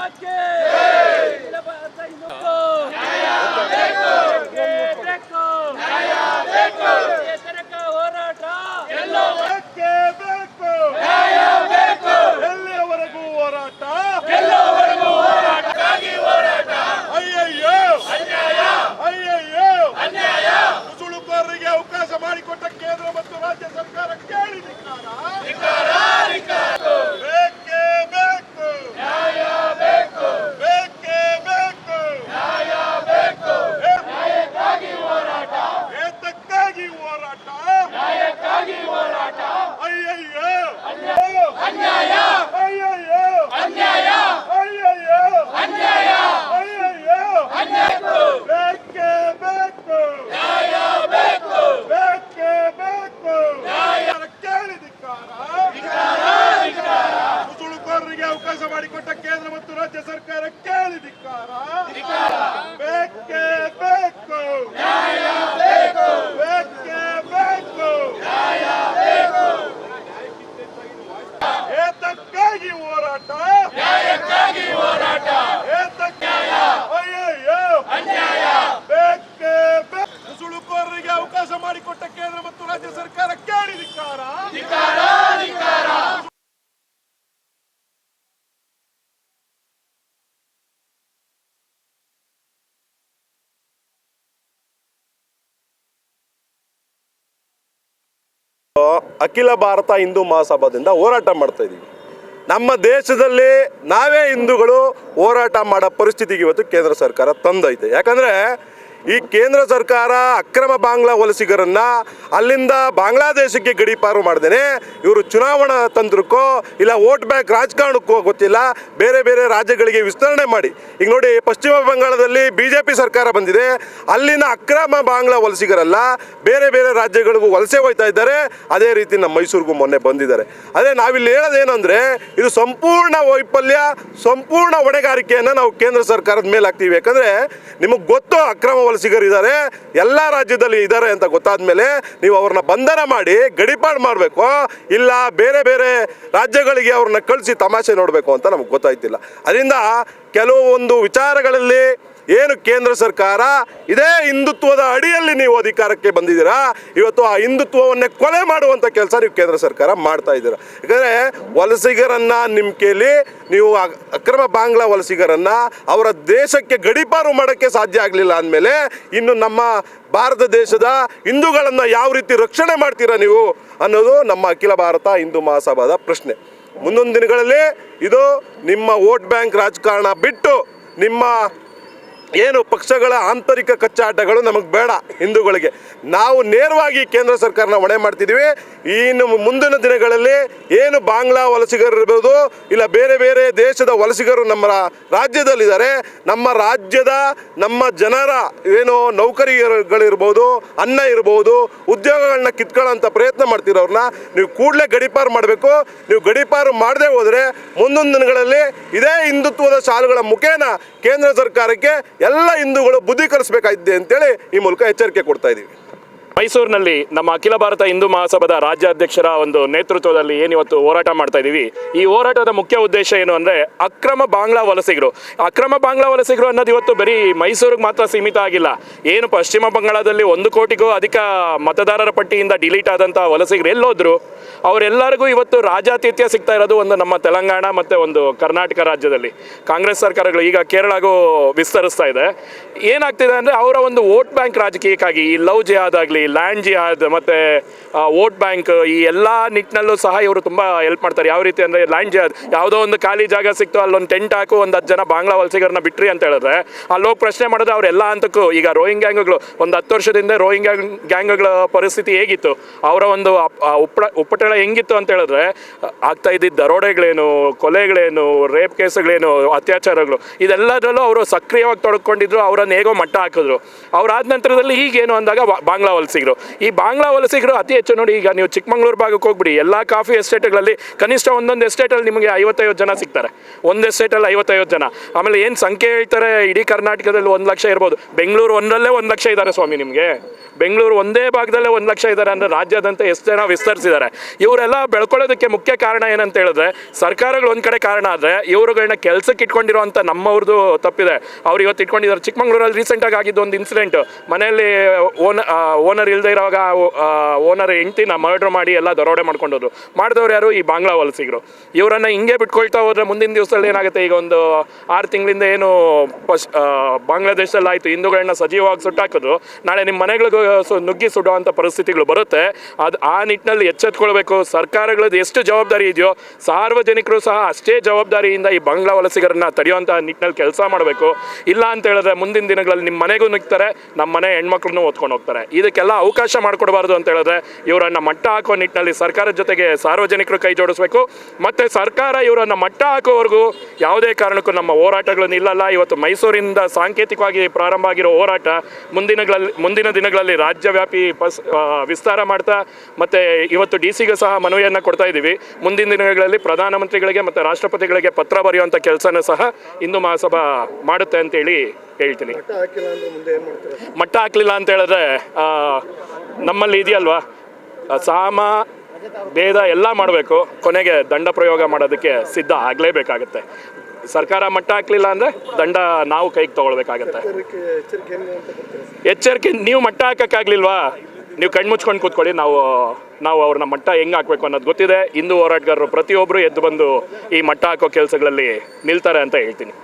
ಮಾತಾಕ್ಕೆ ಅಖಿಲ ಭಾರತ ಹಿಂದುತ್ವ ಬೇಕು ನ್ಯಾಯ ಬೇಕು ತನಕ ಹೋರಾಟ ಬೇಕೇ ಬೇಕು ನ್ಯಾಯ ಬೇಕು ಎಲ್ಲಿಯವರೆಗೂ ಹೋರಾಟ ಎಲ್ಲವರೆಗೂ ಹೋರಾಟಕ್ಕಾಗಿ ಹೋರಾಟ ಅಯ್ಯಯ್ಯೋ ಅನ್ಯಾಯ ಅಯ್ಯಯ್ಯೋ ಅನ್ಯಾಯ ನುಸುಳುಕೋರರಿಗೆ ಅವಕಾಶ ಮಾಡಿಕೊಟ್ಟ ಕೇಂದ್ರ ಮತ್ತು ರಾಜ್ಯ ಸರ್ಕಾರ ಕೇಳಿದಿಕ್ಕಾರ ಬೇಕೇ ಬೇಕು ನ್ಯಾಯ ಬೇಕು ಬೇಕೇ ಬೇಕು ನ್ಯಾಯ ಬೇಕು ನ್ಯಾಯಕ್ಕಾಗಿ ಹೋರಾಟ ಏತಕ್ಕಾಗಿ ಹೋರಾಟ ನ್ಯಾಯಕ್ಕಾಗಿ ಹೋರಾಟ ಅಯ್ಯಯ್ಯೋ ಅನ್ಯಾಯ ಅಯ್ಯಯ್ಯೋ ಅನ್ಯಾಯ ಅಯ್ಯಯ್ಯೋ ಅನ್ಯಾಯ ಅಯ್ಯಯ್ಯೋ ಅನ್ಯಾಯ ಬೇಕೇ ಬೇಕು ನ್ಯಾಯ ಬೇಕು ಬೇಕೇ ಬೇಕು ನ್ಯಾಯ ಕೇಳಿದಿಕ್ಕಾರ ನುಸುಳುಕೋರರಿಗೆ ಅವಕಾಶ ಮಾಡಿಕೊಟ್ಟ ಕೇಂದ್ರ ಮತ್ತು ರಾಜ್ಯ ಸರ್ಕಾರ ಕೇಳಿದಿಕ್ಕಾರ ಬೇಕೇ ಬೇಕು ನ್ಯಾಯ ಬೇಕು ಬೇಕೇ ಬೇಕು ನ್ಯಾಯ ಬೇಕು ಏತಕ್ಕಾಗಿ ಹೋರಾಟ ನ್ಯಾಯಕ್ಕಾಗಿ ಹೋರಾಟ ಏತಕ್ಕೆ ಅಯ್ಯಯ್ಯೋ ಅನ್ಯಾಯ ಬೇಕೇ ಬೇಕು ನುಸುಳುಕೋರರಿಗೆ ಅವಕಾಶ ಮಾಡಿಕೊಟ್ಟ ಕೇಂದ್ರ ಮತ್ತು ರಾಜ್ಯ ಸರ್ಕಾರ ಕೇಳಿದಿಕ್ಕಾರ ಧಿಕ್ಕಾರ ಧಿಕ್ಕಾರ ಅಖಿಲ ಭಾರತ ಹಿಂದೂ ಮಹಾಸಭಾದಿಂದ ಹೋರಾಟ ಮಾಡ್ತಾ ಇದ್ದೀವಿ. ನಮ್ಮ ದೇಶದಲ್ಲಿ ನಾವೇ ಹಿಂದೂಗಳು ಹೋರಾಟ ಮಾಡೋ ಪರಿಸ್ಥಿತಿಗೆ ಇವತ್ತು ಕೇಂದ್ರ ಸರ್ಕಾರ ತಂದೈತೆ. ಯಾಕಂದರೆ ಈ ಕೇಂದ್ರ ಸರ್ಕಾರ ಅಕ್ರಮ ಬಾಂಗ್ಲಾ ವಲಸಿಗರನ್ನು ಅಲ್ಲಿಂದ ಬಾಂಗ್ಲಾದೇಶಕ್ಕೆ ಗಡೀಪಾರು ಮಾಡ್ದೇನೆ ಇವರು ಚುನಾವಣಾ ತಂತ್ರಕ್ಕೋ ಇಲ್ಲ ವೋಟ್ ಬ್ಯಾಂಕ್ ರಾಜಕಾರಣಕ್ಕೋ ಗೊತ್ತಿಲ್ಲ ಬೇರೆ ಬೇರೆ ರಾಜ್ಯಗಳಿಗೆ ವಿಸ್ತರಣೆ ಮಾಡಿ ಈಗ ನೋಡಿ ಪಶ್ಚಿಮ ಬಂಗಾಳದಲ್ಲಿ BJP ಸರ್ಕಾರ ಬಂದಿದೆ. ಅಲ್ಲಿನ ಅಕ್ರಮ ಬಾಂಗ್ಲಾ ವಲಸಿಗರಲ್ಲ ಬೇರೆ ಬೇರೆ ರಾಜ್ಯಗಳಿಗೂ ವಲಸೆ ಹೋಗ್ತಾ ಇದ್ದಾರೆ. ಅದೇ ರೀತಿ ನಮ್ಮ ಮೈಸೂರಿಗೂ ಮೊನ್ನೆ ಬಂದಿದ್ದಾರೆ. ಅದೇ ನಾವಿಲ್ಲಿ ಹೇಳೋದೇನೆಂದರೆ ಇದು ಸಂಪೂರ್ಣ ವೈಫಲ್ಯ ಸಂಪೂರ್ಣ ಹೊಣೆಗಾರಿಕೆಯನ್ನು ನಾವು ಕೇಂದ್ರ ಸರ್ಕಾರದ ಮೇಲೆ ಹಾಕ್ತೀವಿ. ಯಾಕಂದರೆ ನಿಮಗೆ ಗೊತ್ತು ಅಕ್ರಮ ವಲಸಿಗರು ಇದ್ದಾರೆ ಎಲ್ಲ ರಾಜ್ಯದಲ್ಲಿ ಇದ್ದಾರೆ ಅಂತ ಗೊತ್ತಾದ ಮೇಲೆ ನೀವು ಅವ್ರನ್ನ ಬಂಧನ ಮಾಡಿ ಗಡೀಪಾಡು ಮಾಡಬೇಕು ಇಲ್ಲ ಬೇರೆ ಬೇರೆ ರಾಜ್ಯಗಳಿಗೆ ಅವ್ರನ್ನ ಕಳಿಸಿ ತಮಾಷೆ ನೋಡಬೇಕು ಅಂತ ನಮಗೆ ಗೊತ್ತಾಯ್ತಿಲ್ಲ. ಅದರಿಂದ ಕೆಲವೊಂದು ವಿಚಾರಗಳಲ್ಲಿ ಏನು ಕೇಂದ್ರ ಸರ್ಕಾರ ಇದೇ ಹಿಂದುತ್ವದ ಅಡಿಯಲ್ಲಿ ನೀವು ಅಧಿಕಾರಕ್ಕೆ ಬಂದಿದ್ದೀರಾ, ಇವತ್ತು ಆ ಹಿಂದುತ್ವವನ್ನೇ ಕೊಲೆ ಮಾಡುವಂಥ ಕೆಲಸ ನೀವು ಕೇಂದ್ರ ಸರ್ಕಾರ ಮಾಡ್ತಾ ಇದ್ದೀರಾ. ಯಾಕಂದರೆ ವಲಸಿಗರನ್ನು ನಿಮ್ಮ ಕೈಲಿ ನೀವು ಅಕ್ರಮ ಬಾಂಗ್ಲಾ ವಲಸಿಗರನ್ನು ಅವರ ದೇಶಕ್ಕೆ ಗಡೀಪಾರು ಮಾಡೋಕ್ಕೆ ಸಾಧ್ಯ ಆಗಲಿಲ್ಲ ಅಂದಮೇಲೆ ಇನ್ನು ನಮ್ಮ ಭಾರತ ದೇಶದ ಹಿಂದೂಗಳನ್ನು ಯಾವ ರೀತಿ ರಕ್ಷಣೆ ಮಾಡ್ತೀರಾ ನೀವು ಅನ್ನೋದು ನಮ್ಮ ಅಖಿಲ ಭಾರತ ಹಿಂದೂ ಮಹಾಸಭಾದ ಪ್ರಶ್ನೆ. ಮುಂದೊಂದು ದಿನಗಳಲ್ಲಿ ಇದು ನಿಮ್ಮ ವೋಟ್ ಬ್ಯಾಂಕ್ ರಾಜಕಾರಣ ಬಿಟ್ಟು ನಿಮ್ಮ ಏನು ಪಕ್ಷಗಳ ಆಂತರಿಕ ಕಚ್ಚಾಟಗಳು ನಮಗೆ ಬೇಡ. ಹಿಂದೂಗಳಿಗೆ ನಾವು ನೇರವಾಗಿ ಕೇಂದ್ರ ಸರ್ಕಾರನ ಹೊಣೆ ಮಾಡ್ತಿದ್ದೀವಿ. ಇನ್ನು ಮುಂದಿನ ದಿನಗಳಲ್ಲಿ ಏನು ಬಾಂಗ್ಲಾ ವಲಸಿಗರು ಇರ್ಬೋದು ಇಲ್ಲ ಬೇರೆ ಬೇರೆ ದೇಶದ ವಲಸಿಗರು ನಮ್ಮ ರಾಜ್ಯದಲ್ಲಿದ್ದಾರೆ, ನಮ್ಮ ರಾಜ್ಯದ ನಮ್ಮ ಜನರ ಏನು ನೌಕರಿಗಳಿರ್ಬೋದು ಅನ್ನ ಇರ್ಬೋದು ಉದ್ಯೋಗಗಳನ್ನ ಕಿತ್ಕೊಳ್ಳೋಂಥ ಪ್ರಯತ್ನ ಮಾಡ್ತಿರೋರನ್ನ ನೀವು ಕೂಡಲೇ ಗಡೀಪಾರು ಮಾಡಬೇಕು. ನೀವು ಗಡೀಪಾರು ಮಾಡದೆ ಹೋದರೆ ಮುಂದೊಂದು ದಿನಗಳಲ್ಲಿ ಇದೇ ಹಿಂದುತ್ವದ ಶಾಲೆಗಳ ಮುಖೇನ ಕೇಂದ್ರ ಸರ್ಕಾರಕ್ಕೆ ಎಲ್ಲ ಹಿಂದೂಗಳು ಬುದ್ಧಿ ಕಲಿಸಬೇಕಾಗಿದೆ ಅಂತೇಳಿ ಈ ಮೂಲಕ ಎಚ್ಚರಿಕೆ ಕೊಡ್ತಾ ಇದ್ದೀವಿ. ಮೈಸೂರಿನಲ್ಲಿ ನಮ್ಮ ಅಖಿಲ ಭಾರತ ಹಿಂದೂ ಮಹಾಸಭಾದ ರಾಜ್ಯಾಧ್ಯಕ್ಷರ ಒಂದು ನೇತೃತ್ವದಲ್ಲಿ ಏನಿವತ್ತು ಹೋರಾಟ ಮಾಡ್ತಾ ಇದ್ದೀವಿ. ಈ ಹೋರಾಟದ ಮುಖ್ಯ ಉದ್ದೇಶ ಏನು ಅಂದರೆ ಅಕ್ರಮ ಬಾಂಗ್ಲಾ ವಲಸಿಗರು ಅನ್ನೋದು ಇವತ್ತು ಬರೀ ಮೈಸೂರಿಗೆ ಮಾತ್ರ ಸೀಮಿತ ಆಗಿಲ್ಲ. ಏನು ಪಶ್ಚಿಮ ಬಂಗಾಳದಲ್ಲಿ 1 ಕೋಟಿಗೂ ಅಧಿಕ ಮತದಾರರ ಪಟ್ಟಿಯಿಂದ ಡಿಲೀಟ್ ಆದಂಥ ವಲಸಿಗರು ಎಲ್ಲೋದ್ರು ಅವರೆಲ್ಲರಿಗೂ ಇವತ್ತು ರಾಜಾತಿಥ್ಯ ಸಿಗ್ತಾ ಇರೋದು ಒಂದು ನಮ್ಮ ತೆಲಂಗಾಣ ಮತ್ತು ಒಂದು ಕರ್ನಾಟಕ ರಾಜ್ಯದಲ್ಲಿ. ಕಾಂಗ್ರೆಸ್ ಸರ್ಕಾರಗಳು ಈಗ ಕೇರಳಗೂ ವಿಸ್ತರಿಸ್ತಾ ಇದೆ. ಏನಾಗ್ತಿದೆ ಅಂದರೆ ಅವರ ಒಂದು ವೋಟ್ ಬ್ಯಾಂಕ್ ರಾಜಕೀಯಕ್ಕಾಗಿ ಈ ಲವ್ ಜಿಹಾದ್ ಆಗಲಿ ಲ್ಯಾಂಡ್ ಜಿಹಾದ್ ಮತ್ತು ವೋಟ್ ಬ್ಯಾಂಕ್ ಈ ಎಲ್ಲ ನಿಟ್ಟಿನಲ್ಲೂ ಸಹ ಇವರು ತುಂಬ ಹೆಲ್ಪ್ ಮಾಡ್ತಾರೆ. ಯಾವ ರೀತಿ ಅಂದರೆ ಲ್ಯಾಂಡ್ ಜಿಹಾದ್ ಯಾವುದೋ ಒಂದು ಖಾಲಿ ಜಾಗ ಸಿಕ್ತು ಅಲ್ಲೊಂದು ಟೆಂಟ್ ಹಾಕು ಒಂದು 10 ಜನ ಬಾಂಗ್ಲಾ ವಲಸಿಗರನ್ನ ಬಿಟ್ರಿ ಅಂತ ಹೇಳಿದ್ರೆ ಅಲ್ಲೋಗಿ ಪ್ರಶ್ನೆ ಮಾಡಿದ್ರೆ ಅವರೆಲ್ಲ ಅಂತಕ್ಕೂ ಈಗ ರೋಯಿಂಗ್ ಗ್ಯಾಂಗ್ಗಳು ಒಂದು 10 ವರ್ಷದಿಂದ ರೋಯಿಂಗ್ ಗ್ಯಾಂಗ್ಗಳ ಪರಿಸ್ಥಿತಿ ಹೇಗಿತ್ತು, ಅವರ ಒಂದು ಉಪ್ಪಟಳ ಹೆಂಗಿತ್ತು ಅಂತ ಹೇಳಿದ್ರೆ ಆಗ್ತಾ ಇದ್ದಿದ್ದ ದರೋಡೆಗಳೇನು, ಕೊಲೆಗಳೇನು, ರೇಪ್ ಕೇಸುಗಳೇನು, ಅತ್ಯಾಚಾರಗಳು ಇದೆಲ್ಲದರಲ್ಲೂ ಅವರು ಸಕ್ರಿಯವಾಗಿ ತೊಡ್ಕೊಂಡಿದ್ರು. ಅವರನ್ನು ಹೇಗೋ ಮಟ್ಟ ಹಾಕಿದ್ರು. ಅವರಾದ ನಂತರದಲ್ಲಿ ಈಗೇನು ಅಂದಾಗ ಬಾಂಗ್ಲಾ ವಲಸಿಗರು ವಲಸಿಗರು. ಈ ಬಾಂಗ್ಲಾ ವಲಸಿಗರು ಅತಿ ಹೆಚ್ಚು ನೋಡಿ, ಈಗ ನೀವು ಚಿಕ್ಕಮಂಗ್ಳೂರು ಭಾಗಕ್ಕೆ ಹೋಗ್ಬಿಡಿ, ಎಲ್ಲ ಕಾಫಿ ಎಸ್ಟೇಟ್ಗಳಲ್ಲಿ ಕನಿಷ್ಠ ಒಂದೊಂದು ಎಸ್ಟೇಟಲ್ಲಿ ನಿಮಗೆ 50-50 ಜನ ಸಿಗ್ತಾರೆ. ಒಂದು ಎಸ್ಟೇಟಲ್ಲಿ 50-50 ಜನ. ಆಮೇಲೆ ಏನು ಸಂಖ್ಯೆ ಹೇಳ್ತಾರೆ, ಇಡೀ ಕರ್ನಾಟಕದಲ್ಲಿ 1 ಲಕ್ಷ ಇರ್ಬೋದು. ಬೆಂಗಳೂರು ಒಂದರಲ್ಲೇ 1 ಲಕ್ಷ ಇದ್ದಾರೆ ಸ್ವಾಮಿ. ನಿಮಗೆ ಬೆಂಗಳೂರು ಒಂದೇ ಭಾಗದಲ್ಲೇ 1 ಲಕ್ಷ ಇದ್ದಾರೆ ಅಂದರೆ ರಾಜ್ಯಾದ್ಯಂತ ಎಷ್ಟು ಜನ ವಿಸ್ತರಿಸಿದ್ದಾರೆ. ಇವರೆಲ್ಲ ಬೆಳ್ಕೊಳ್ಳೋದಕ್ಕೆ ಮುಖ್ಯ ಕಾರಣ ಏನಂತ ಹೇಳಿದ್ರೆ, ಸರ್ಕಾರಗಳು ಒಂದು ಕಡೆ ಕಾರಣ ಆದರೆ ಇವರುಗಳನ್ನ ಕೆಲಸಕ್ಕೆ ಇಟ್ಕೊಂಡಿರೋಂಥ ನಮ್ಮವ್ರದ್ದು ತಪ್ಪಿದೆ. ಅವ್ರು ಇವತ್ತು ಇಟ್ಕೊಂಡಿದ್ದಾರೆ. ಚಿಕ್ಕಮಂಗ್ಳೂರಲ್ಲಿ ರೀಸೆಂಟಾಗಿ ಆಗಿದ್ದು ಒಂದು ಇನ್ಸಿಡೆಂಟ್, ಮನೆಯಲ್ಲಿ ಓನರ್ ಇಲ್ಲದೆ ಇರೋವಾಗ ಓನರ್ ಹೆಂಡ್ತಿನ ಮರ್ಡರ್ ಮಾಡಿ ಎಲ್ಲ ದರೋಡೆ ಮಾಡ್ಕೊಂಡೋದ್ರು. ಮಾಡಿದವ್ರು ಯಾರು? ಈ ಬಾಂಗ್ಲಾ ವಲಸಿಗರು. ಇವರನ್ನು ಹಿಂಗೆ ಬಿಟ್ಕೊಳ್ತಾ ಹೋದ್ರೆ ಮುಂದಿನ ದಿವಸದಲ್ಲಿ ಏನಾಗುತ್ತೆ, ಈಗ ಒಂದು 6 ತಿಂಗಳಿಂದ ಏನು ಬಾಂಗ್ಲಾದೇಶದಲ್ಲಿ ಆಯಿತು, ಹಿಂದೂಗಳನ್ನ ಸಜೀವವಾಗಿ ಸುಟ್ಟಾಕಿದ್ರು, ನಾಳೆ ನಿಮ್ಮ ಮನೆಗಳಿಗೂ ನುಗ್ಗಿ ಸುಡುವಂಥ ಪರಿಸ್ಥಿತಿಗಳು ಬರುತ್ತೆ. ಆ ನಿಟ್ಟಿನಲ್ಲಿ ಎಚ್ಚೆತ್ಕೊಳ್ಬೇಕು. ಸರ್ಕಾರಗಳದ್ದು ಎಷ್ಟು ಜವಾಬ್ದಾರಿ ಇದೆಯೋ, ಸಾರ್ವಜನಿಕರು ಸಹ ಅಷ್ಟೇ ಜವಾಬ್ದಾರಿಯಿಂದ ಈ ಬಾಂಗ್ಲಾ ವಲಸಿಗರನ್ನ ತಡೆಯುವಂಥ ನಿಟ್ಟಿನಲ್ಲಿ ಕೆಲಸ ಮಾಡಬೇಕು. ಇಲ್ಲ ಅಂತ ಹೇಳಿದ್ರೆ ಮುಂದಿನ ದಿನಗಳಲ್ಲಿ ನಿಮ್ಮ ಮನೆಗೂ ನುಗ್ತಾರೆ, ನಮ್ಮ ಮನೆ ಹೆಣ್ಮಕ್ಳನ್ನೂ ಓದ್ಕೊಂಡು ಹೋಗ್ತಾರೆ. ಇದಕ್ಕೆಲ್ಲ ಅವಕಾಶ ಮಾಡಿಕೊಡಬಾರ್ದು ಅಂತ ಹೇಳಿದ್ರೆ ಇವರನ್ನು ಮಟ್ಟ ಹಾಕುವ ನಿಟ್ಟಿನಲ್ಲಿ ಸರ್ಕಾರದ ಜೊತೆಗೆ ಸಾರ್ವಜನಿಕರು ಕೈ ಜೋಡಿಸ್ಬೇಕು. ಮತ್ತು ಸರ್ಕಾರ ಇವರನ್ನು ಮಟ್ಟ ಹಾಕೋವರೆಗೂ ಯಾವುದೇ ಕಾರಣಕ್ಕೂ ನಮ್ಮ ಹೋರಾಟಗಳು ನಿಲ್ಲಲ್ಲ. ಇವತ್ತು ಮೈಸೂರಿನಿಂದ ಸಾಂಕೇತಿಕವಾಗಿ ಪ್ರಾರಂಭ ಆಗಿರೋ ಹೋರಾಟ ಮುಂದಿನ ದಿನಗಳಲ್ಲಿ ರಾಜ್ಯವ್ಯಾಪಿ ವಿಸ್ತಾರ ಮಾಡ್ತಾ, ಮತ್ತು ಇವತ್ತು DC-ಗೆ ಸಹ ಮನವಿಯನ್ನು ಕೊಡ್ತಾ ಇದ್ದೀವಿ. ಮುಂದಿನ ದಿನಗಳಲ್ಲಿ ಪ್ರಧಾನಮಂತ್ರಿಗಳಿಗೆ ಮತ್ತು ರಾಷ್ಟ್ರಪತಿಗಳಿಗೆ ಪತ್ರ ಬರೆಯುವಂಥ ಕೆಲಸನೂ ಸಹ ಹಿಂದೂ ಮಹಾಸಭಾ ಮಾಡುತ್ತೆ ಅಂತೇಳಿ ಹೇಳ್ತೀನಿ. ಮಟ್ಟ ಹಾಕಲಿಲ್ಲ ಅಂತ ಹೇಳಿದ್ರೆ ನಮ್ಮಲ್ಲಿ ಇದೆಯಲ್ವಾ, ಸಾಮ ಭೇದ ಎಲ್ಲ ಮಾಡಬೇಕು, ಕೊನೆಗೆ ದಂಡ ಪ್ರಯೋಗ ಮಾಡೋದಕ್ಕೆ ಸಿದ್ಧ ಆಗಲೇಬೇಕಾಗತ್ತೆ. ಸರ್ಕಾರ ಮಟ್ಟ ಹಾಕಲಿಲ್ಲ ಅಂದರೆ ದಂಡ ನಾವು ಕೈಗೆ ತೊಗೊಳ್ಬೇಕಾಗತ್ತೆ. ಎಚ್ಚರಿಕೆ ನೀವು ಮಟ್ಟ ಹಾಕೋಕ್ಕಾಗಲಿಲ್ವಾ, ನೀವು ಕಣ್ಮುಚ್ಕೊಂಡು ಕೂತ್ಕೊಳ್ಳಿ. ನಾವು ಅವ್ರನ್ನ ಮಟ್ಟ ಹೆಂಗೆ ಹಾಕಬೇಕು ಅನ್ನೋದು ಗೊತ್ತಿದೆ. ಹಿಂದೂ ಹೋರಾಟಗಾರರು ಪ್ರತಿಯೊಬ್ಬರು ಎದ್ದು ಬಂದು ಈ ಮಟ್ಟ ಹಾಕೋ ಕೆಲಸಗಳಲ್ಲಿ ನಿಲ್ತಾರೆ ಅಂತ ಹೇಳ್ತೀನಿ.